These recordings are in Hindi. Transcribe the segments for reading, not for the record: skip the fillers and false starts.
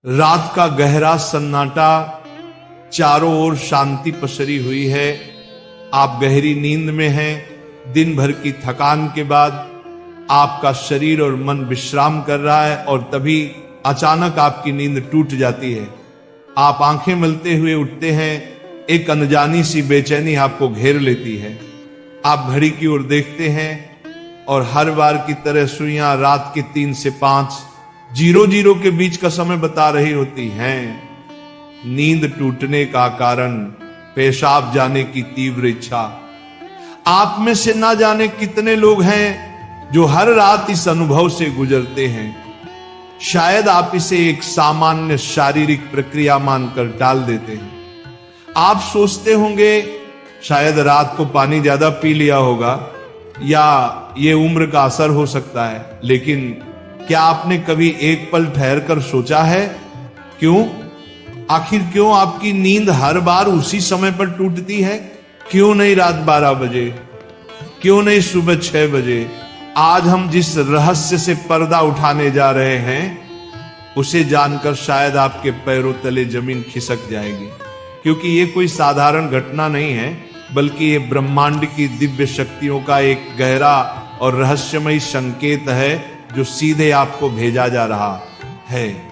रात का गहरा सन्नाटा, चारों ओर शांति पसरी हुई है। आप गहरी नींद में हैं। दिन भर की थकान के बाद आपका शरीर और मन विश्राम कर रहा है और तभी अचानक आपकी नींद टूट जाती है। आप आंखें मलते हुए उठते हैं। एक अनजानी सी बेचैनी आपको घेर लेती है। आप घड़ी की ओर देखते हैं और हर बार की तरह सुइयां रात के 3 से 5 00 के बीच का समय बता रही होती हैं। नींद टूटने का कारण पेशाब जाने की तीव्र इच्छा। आप में से ना जाने कितने लोग हैं जो हर रात इस अनुभव से गुजरते हैं। शायद आप इसे एक सामान्य शारीरिक प्रक्रिया मानकर टाल देते हैं। आप सोचते होंगे शायद रात को पानी ज्यादा पी लिया होगा या ये उम्र का असर हो सकता है, लेकिन क्या आपने कभी एक पल ठहर कर सोचा है आखिर क्यों आपकी नींद हर बार उसी समय पर टूटती है? क्यों नहीं रात 12 बजे, क्यों नहीं सुबह 6 बजे? आज हम जिस रहस्य से पर्दा उठाने जा रहे हैं उसे जानकर शायद आपके पैरों तले जमीन खिसक जाएगी, क्योंकि ये कोई साधारण घटना नहीं है, बल्कि ये ब्रह्मांड की दिव्य शक्तियों का एक गहरा और रहस्यमयी संकेत है जो सीधे आपको भेजा जा रहा है।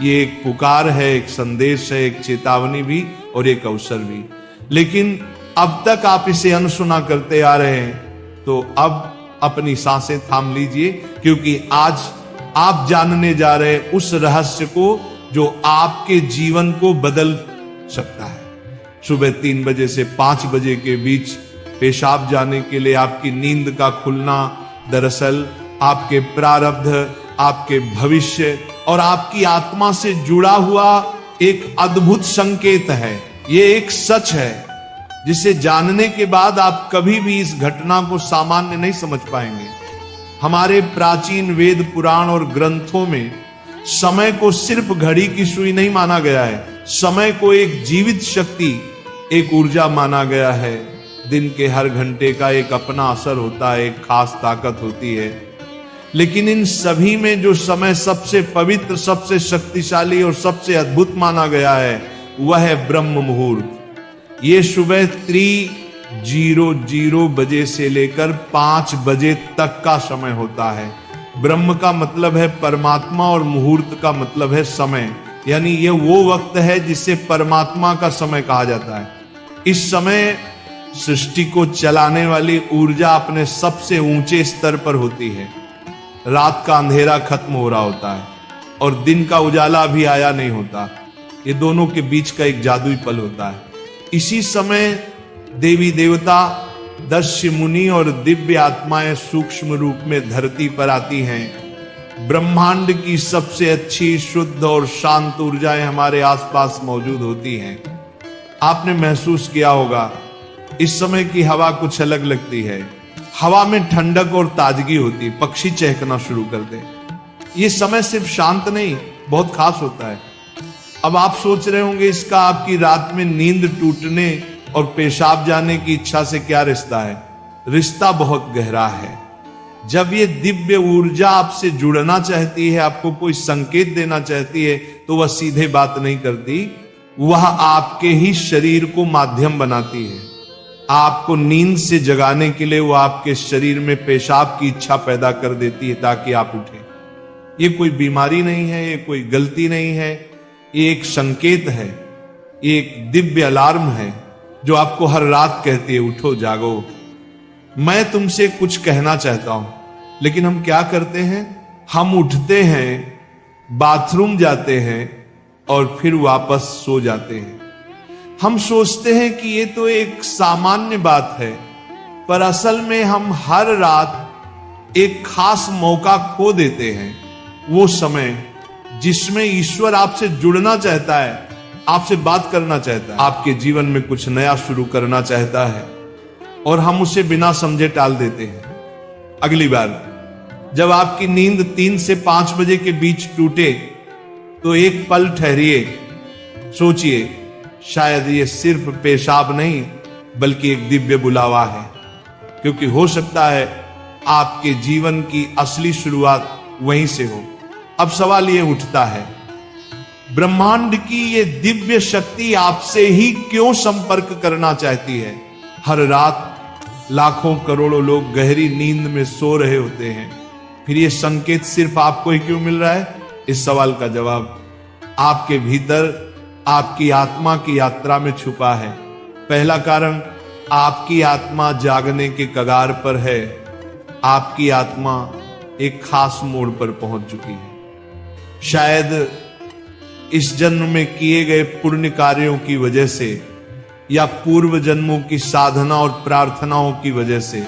ये एक पुकार है, एक संदेश है, एक चेतावनी भी और एक अवसर भी। लेकिन अब तक आप इसे अनसुना करते आ रहे हैं, तो अब अपनी सांसें थाम लीजिए, क्योंकि आज आप जानने जा रहे हैं उस रहस्य को जो आपके जीवन को बदल सकता है। सुबह 3 बजे से 5 बजे के बीच पेशाब जाने के लिए आपकी नींद का खुलना दरअसल आपके प्रारब्ध, आपके भविष्य और आपकी आत्मा से जुड़ा हुआ एक अद्भुत संकेत है। ये एक सच है जिसे जानने के बाद आप कभी भी इस घटना को सामान्य नहीं समझ पाएंगे। हमारे प्राचीन वेद पुराण और ग्रंथों में समय को सिर्फ घड़ी की सुई नहीं माना गया है। समय को एक जीवित शक्ति, एक ऊर्जा माना गया है। दिन के हर घंटे का एक अपना असर होता है, एक खास ताकत होती है। लेकिन इन सभी में जो समय सबसे पवित्र, सबसे शक्तिशाली और सबसे अद्भुत माना गया है वह है ब्रह्म मुहूर्त। ये सुबह 3:00 बजे से लेकर 5 बजे तक का समय होता है। ब्रह्म का मतलब है परमात्मा और मुहूर्त का मतलब है समय, यानी ये वो वक्त है जिसे परमात्मा का समय कहा जाता है। इस समय सृष्टि को चलाने वाली ऊर्जा अपने सबसे ऊंचे स्तर पर होती है। रात का अंधेरा खत्म हो रहा होता है और दिन का उजाला अभी आया नहीं होता। ये दोनों के बीच का एक जादुई पल होता है। इसी समय देवी देवता, दस्य मुनि और दिव्य आत्माएं सूक्ष्म रूप में धरती पर आती हैं। ब्रह्मांड की सबसे अच्छी, शुद्ध और शांत ऊर्जाएं हमारे आसपास मौजूद होती हैं। आपने महसूस किया होगा इस समय की हवा कुछ अलग लगती है। हवा में ठंडक और ताजगी होती है, पक्षी चहकना शुरू कर दे। ये समय सिर्फ शांत नहीं, बहुत खास होता है। अब आप सोच रहे होंगे इसका आपकी रात में नींद टूटने और पेशाब जाने की इच्छा से क्या रिश्ता है? रिश्ता बहुत गहरा है। जब ये दिव्य ऊर्जा आपसे जुड़ना चाहती है, आपको कोई संकेत देना चाहती है, तो वह सीधे बात नहीं करती, वह आपके ही शरीर को माध्यम बनाती है। आपको नींद से जगाने के लिए वो आपके शरीर में पेशाब की इच्छा पैदा कर देती है ताकि आप उठें। ये कोई बीमारी नहीं है, ये कोई गलती नहीं है, ये एक संकेत है, ये एक दिव्य अलार्म है जो आपको हर रात कहती है उठो, जागो। मैं तुमसे कुछ कहना चाहता हूं, लेकिन हम क्या करते हैं? हम उठते हैं, बाथरूम जाते हैं और फिर वापस सो जाते हैं। हम सोचते हैं कि ये तो एक सामान्य बात है, पर असल में हम हर रात एक खास मौका खो देते हैं। वो समय जिसमें ईश्वर आपसे जुड़ना चाहता है, आपसे बात करना चाहता है, आपके जीवन में कुछ नया शुरू करना चाहता है, और हम उसे बिना समझे टाल देते हैं। अगली बार जब आपकी नींद 3 से 5 बजे के बीच टूटे तो एक पल ठहरिए, सोचिए, शायद ये सिर्फ पेशाब नहीं बल्कि एक दिव्य बुलावा है, क्योंकि हो सकता है आपके जीवन की असली शुरुआत वहीं से हो। अब सवाल ये उठता है, ब्रह्मांड की ये दिव्य शक्ति आपसे ही क्यों संपर्क करना चाहती है? हर रात लाखों करोड़ों लोग गहरी नींद में सो रहे होते हैं, फिर ये संकेत सिर्फ आपको ही क्यों मिल रहा है? इस सवाल का जवाब आपके भीतर आपकी आत्मा की यात्रा में छुपा है। पहला कारण, आपकी आत्मा जागने के कगार पर है। आपकी आत्मा एक खास मोड़ पर पहुंच चुकी है। शायद इस जन्म में किए गए पुण्य कार्यों की वजह से या पूर्व जन्मों की साधना और प्रार्थनाओं की वजह से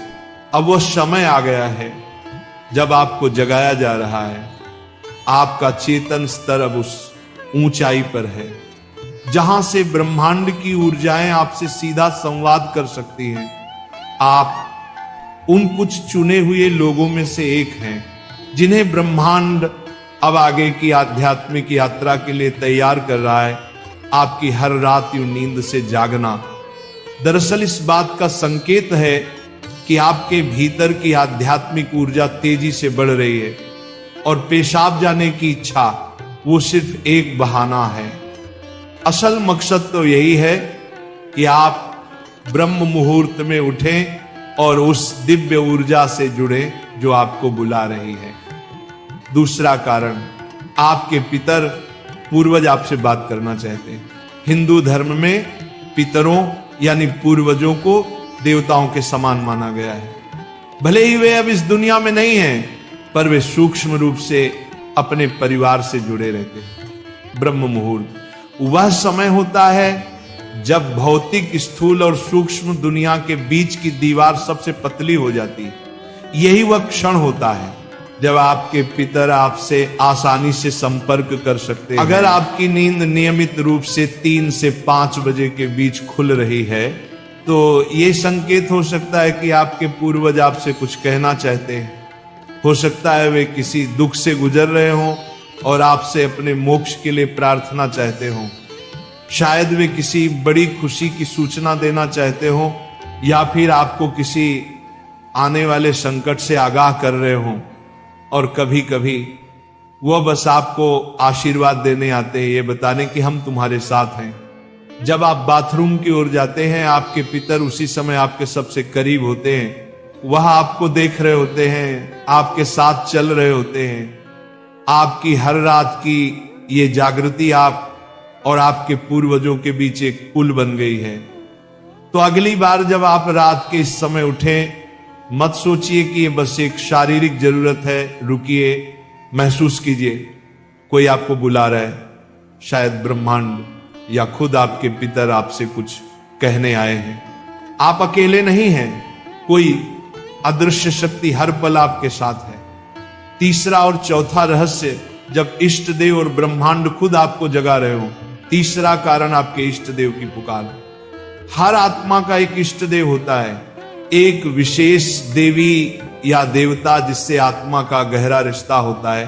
अब वो समय आ गया है जब आपको जगाया जा रहा है। आपका चेतन स्तर अब उस ऊंचाई पर है जहां से ब्रह्मांड की ऊर्जाएं आपसे सीधा संवाद कर सकती हैं। आप उन कुछ चुने हुए लोगों में से एक हैं जिन्हें ब्रह्मांड अब आगे की आध्यात्मिक यात्रा के लिए तैयार कर रहा है। आपकी हर रात यूं नींद से जागना दरअसल इस बात का संकेत है कि आपके भीतर की आध्यात्मिक ऊर्जा तेजी से बढ़ रही है और पेशाब जाने की इच्छा वो सिर्फ एक बहाना है। असल मकसद तो यही है कि आप ब्रह्म मुहूर्त में उठें और उस दिव्य ऊर्जा से जुड़े जो आपको बुला रही है। दूसरा कारण, आपके पितर पूर्वज आपसे बात करना चाहते हैं। हिंदू धर्म में पितरों यानी पूर्वजों को देवताओं के समान माना गया है। भले ही वे अब इस दुनिया में नहीं हैं, पर वे सूक्ष्म रूप से अपने परिवार से जुड़े रहते हैं। ब्रह्म मुहूर्त वह समय होता है जब भौतिक, स्थूल और सूक्ष्म दुनिया के बीच की दीवार सबसे पतली हो जाती है। यही वह क्षण होता है जब आपके पितर आपसे आसानी से संपर्क कर सकते हैं। अगर आपकी नींद नियमित रूप से 3 से 5 बजे के बीच खुल रही है तो यह संकेत हो सकता है कि आपके पूर्वज आपसे कुछ कहना चाहते हैं। हो सकता है वे किसी दुख से गुजर रहे हों और आपसे अपने मोक्ष के लिए प्रार्थना चाहते हों। शायद वे किसी बड़ी खुशी की सूचना देना चाहते हों या फिर आपको किसी आने वाले संकट से आगाह कर रहे हों। और कभी कभी वह बस आपको आशीर्वाद देने आते हैं, ये बताने कि हम तुम्हारे साथ हैं। जब आप बाथरूम की ओर जाते हैं, आपके पितर उसी समय आपके सबसे करीब होते हैं। वह आपको देख रहे होते हैं, आपके साथ चल रहे होते हैं। आपकी हर रात की ये जागृति आप और आपके पूर्वजों के बीच एक पुल बन गई है। तो अगली बार जब आप रात के इस समय उठें, मत सोचिए कि ये बस एक शारीरिक जरूरत है। रुकिए, महसूस कीजिए कोई आपको बुला रहा है। शायद ब्रह्मांड या खुद आपके पितर आपसे कुछ कहने आए हैं। आप अकेले नहीं हैं, कोई अदृश्य शक्ति हर पल आपके साथ है। तीसरा और चौथा रहस्य, जब इष्ट देव और ब्रह्मांड खुद आपको जगा रहे हो। तीसरा कारण, आपके इष्ट देव की पुकार। हर आत्मा का एक इष्ट देव होता है, एक विशेष देवी या देवता जिससे आत्मा का गहरा रिश्ता होता है।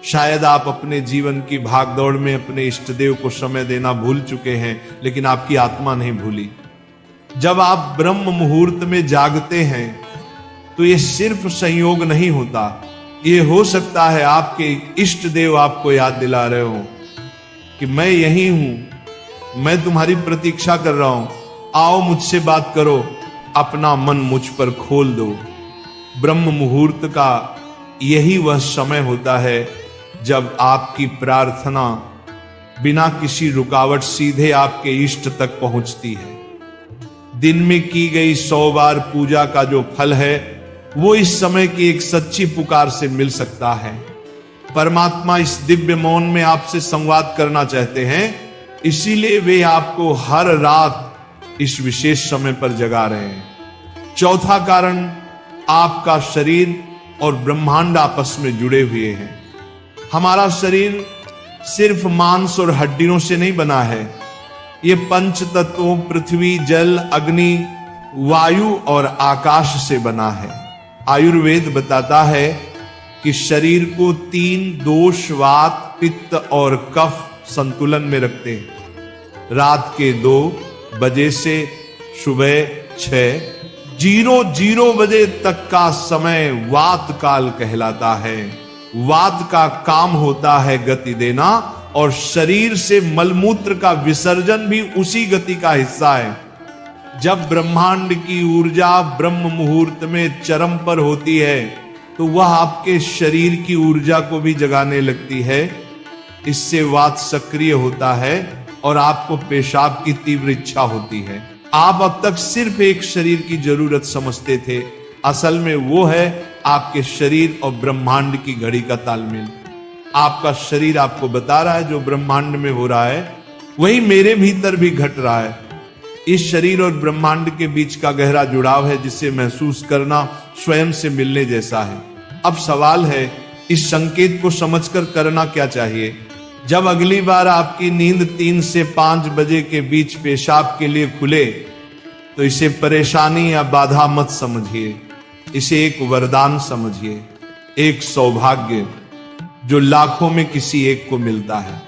शायद आप अपने जीवन की भागदौड़ में अपने इष्ट देव को समय देना भूल चुके हैं, लेकिन आपकी आत्मा नहीं भूली। जब आप ब्रह्म मुहूर्त में जागते हैं तो यह सिर्फ संयोग नहीं होता, यह हो सकता है आपके इष्ट देव आपको याद दिला रहे हो कि मैं यही हूं, मैं तुम्हारी प्रतीक्षा कर रहा हूं, आओ मुझसे बात करो, अपना मन मुझ पर खोल दो। ब्रह्म मुहूर्त का यही वह समय होता है जब आपकी प्रार्थना बिना किसी रुकावट सीधे आपके इष्ट तक पहुंचती है। दिन में की गई 100 बार पूजा का जो फल है वो इस समय की एक सच्ची पुकार से मिल सकता है। परमात्मा इस दिव्य मौन में आपसे संवाद करना चाहते हैं, इसीलिए वे आपको हर रात इस विशेष समय पर जगा रहे हैं। चौथा कारण, आपका शरीर और ब्रह्मांड आपस में जुड़े हुए हैं। हमारा शरीर सिर्फ मांस और हड्डियों से नहीं बना है, ये पंच तत्वों पृथ्वी, जल, अग्नि, वायु और आकाश से बना है। आयुर्वेद बताता है कि शरीर को 3 दोष, वात, पित्त और कफ संतुलन में रखते हैं। रात के 2 बजे से सुबह 6:00 बजे तक का समय वात काल कहलाता है। वात का काम होता है गति देना, और शरीर से मलमूत्र का विसर्जन भी उसी गति का हिस्सा है। जब ब्रह्मांड की ऊर्जा ब्रह्म मुहूर्त में चरम पर होती है तो वह आपके शरीर की ऊर्जा को भी जगाने लगती है। इससे वात सक्रिय होता है और आपको पेशाब की तीव्र इच्छा होती है। आप अब तक सिर्फ एक शरीर की जरूरत समझते थे, असल में वो है आपके शरीर और ब्रह्मांड की घड़ी का तालमेल। आपका शरीर आपको बता रहा है जो ब्रह्मांड में हो रहा है वही मेरे भीतर भी घट रहा है। इस शरीर और ब्रह्मांड के बीच का गहरा जुड़ाव है जिसे महसूस करना स्वयं से मिलने जैसा है। अब सवाल है इस संकेत को समझकर करना क्या चाहिए। जब अगली बार आपकी नींद 3 से 5 बजे के बीच पेशाब के लिए खुले तो इसे परेशानी या बाधा मत समझिए, इसे एक वरदान समझिए, एक सौभाग्य जो लाखों में किसी एक को मिलता है।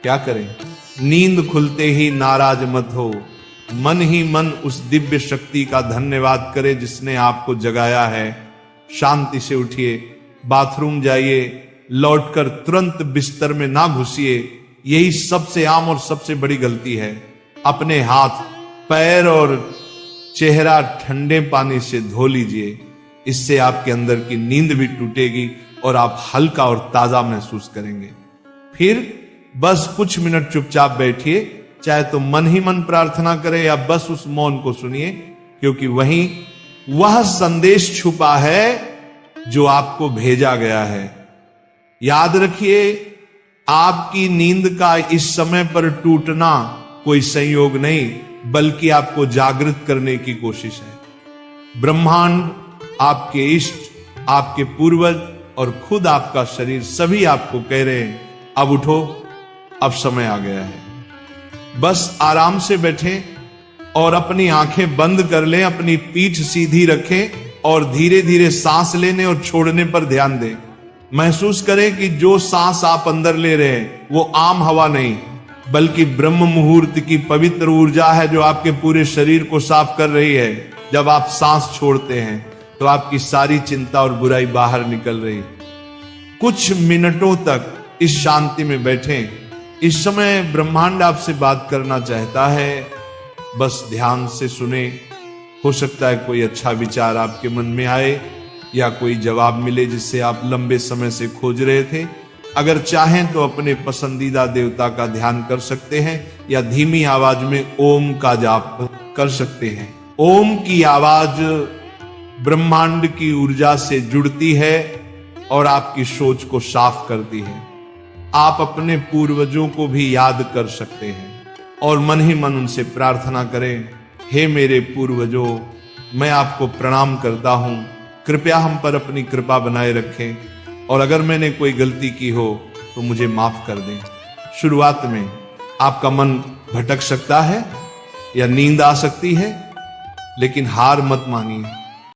क्या करें? नींद खुलते ही नाराज मत हो, मन ही मन उस दिव्य शक्ति का धन्यवाद करें जिसने आपको जगाया है। शांति से उठिए, बाथरूम जाइए, लौटकर तुरंत बिस्तर में ना घुसिए। यही सबसे आम और सबसे बड़ी गलती है। अपने हाथ, पैर और चेहरा ठंडे पानी से धो लीजिए, इससे आपके अंदर की नींद भी टूटेगी और आप हल्का और ताजा महसूस करेंगे। फिर बस कुछ मिनट चुपचाप बैठिए, चाहे तो मन ही मन प्रार्थना करें या बस उस मौन को सुनिए, क्योंकि वहीं वह संदेश छुपा है जो आपको भेजा गया है। याद रखिए, आपकी नींद का इस समय पर टूटना कोई संयोग नहीं बल्कि आपको जागृत करने की कोशिश है। ब्रह्मांड, आपके इष्ट, आपके पूर्वज और खुद आपका शरीर सभी आपको कह रहे हैं अब उठो, अब समय आ गया है। बस आराम से बैठें और अपनी आंखें बंद कर लें, अपनी पीठ सीधी रखें और धीरे धीरे सांस लेने और छोड़ने पर ध्यान दें। महसूस करें कि जो सांस आप अंदर ले रहे हैं वो आम हवा नहीं बल्कि ब्रह्म मुहूर्त की पवित्र ऊर्जा है जो आपके पूरे शरीर को साफ कर रही है। जब आप सांस छोड़ते हैं तो आपकी सारी चिंता और बुराई बाहर निकल रही है। कुछ मिनटों तक इस शांति में बैठें। इस समय ब्रह्मांड आपसे बात करना चाहता है, बस ध्यान से सुने। हो सकता है कोई अच्छा विचार आपके मन में आए या कोई जवाब मिले जिससे आप लंबे समय से खोज रहे थे। अगर चाहें तो अपने पसंदीदा देवता का ध्यान कर सकते हैं या धीमी आवाज में ओम का जाप कर सकते हैं। ओम की आवाज ब्रह्मांड की ऊर्जा से जुड़ती है और आपकी सोच को साफ करती है। आप अपने पूर्वजों को भी याद कर सकते हैं और मन ही मन उनसे प्रार्थना करें, हे मेरे पूर्वजों, मैं आपको प्रणाम करता हूं, कृपया हम पर अपनी कृपा बनाए रखें और अगर मैंने कोई गलती की हो तो मुझे माफ कर दें। शुरुआत में आपका मन भटक सकता है या नींद आ सकती है, लेकिन हार मत मानिए।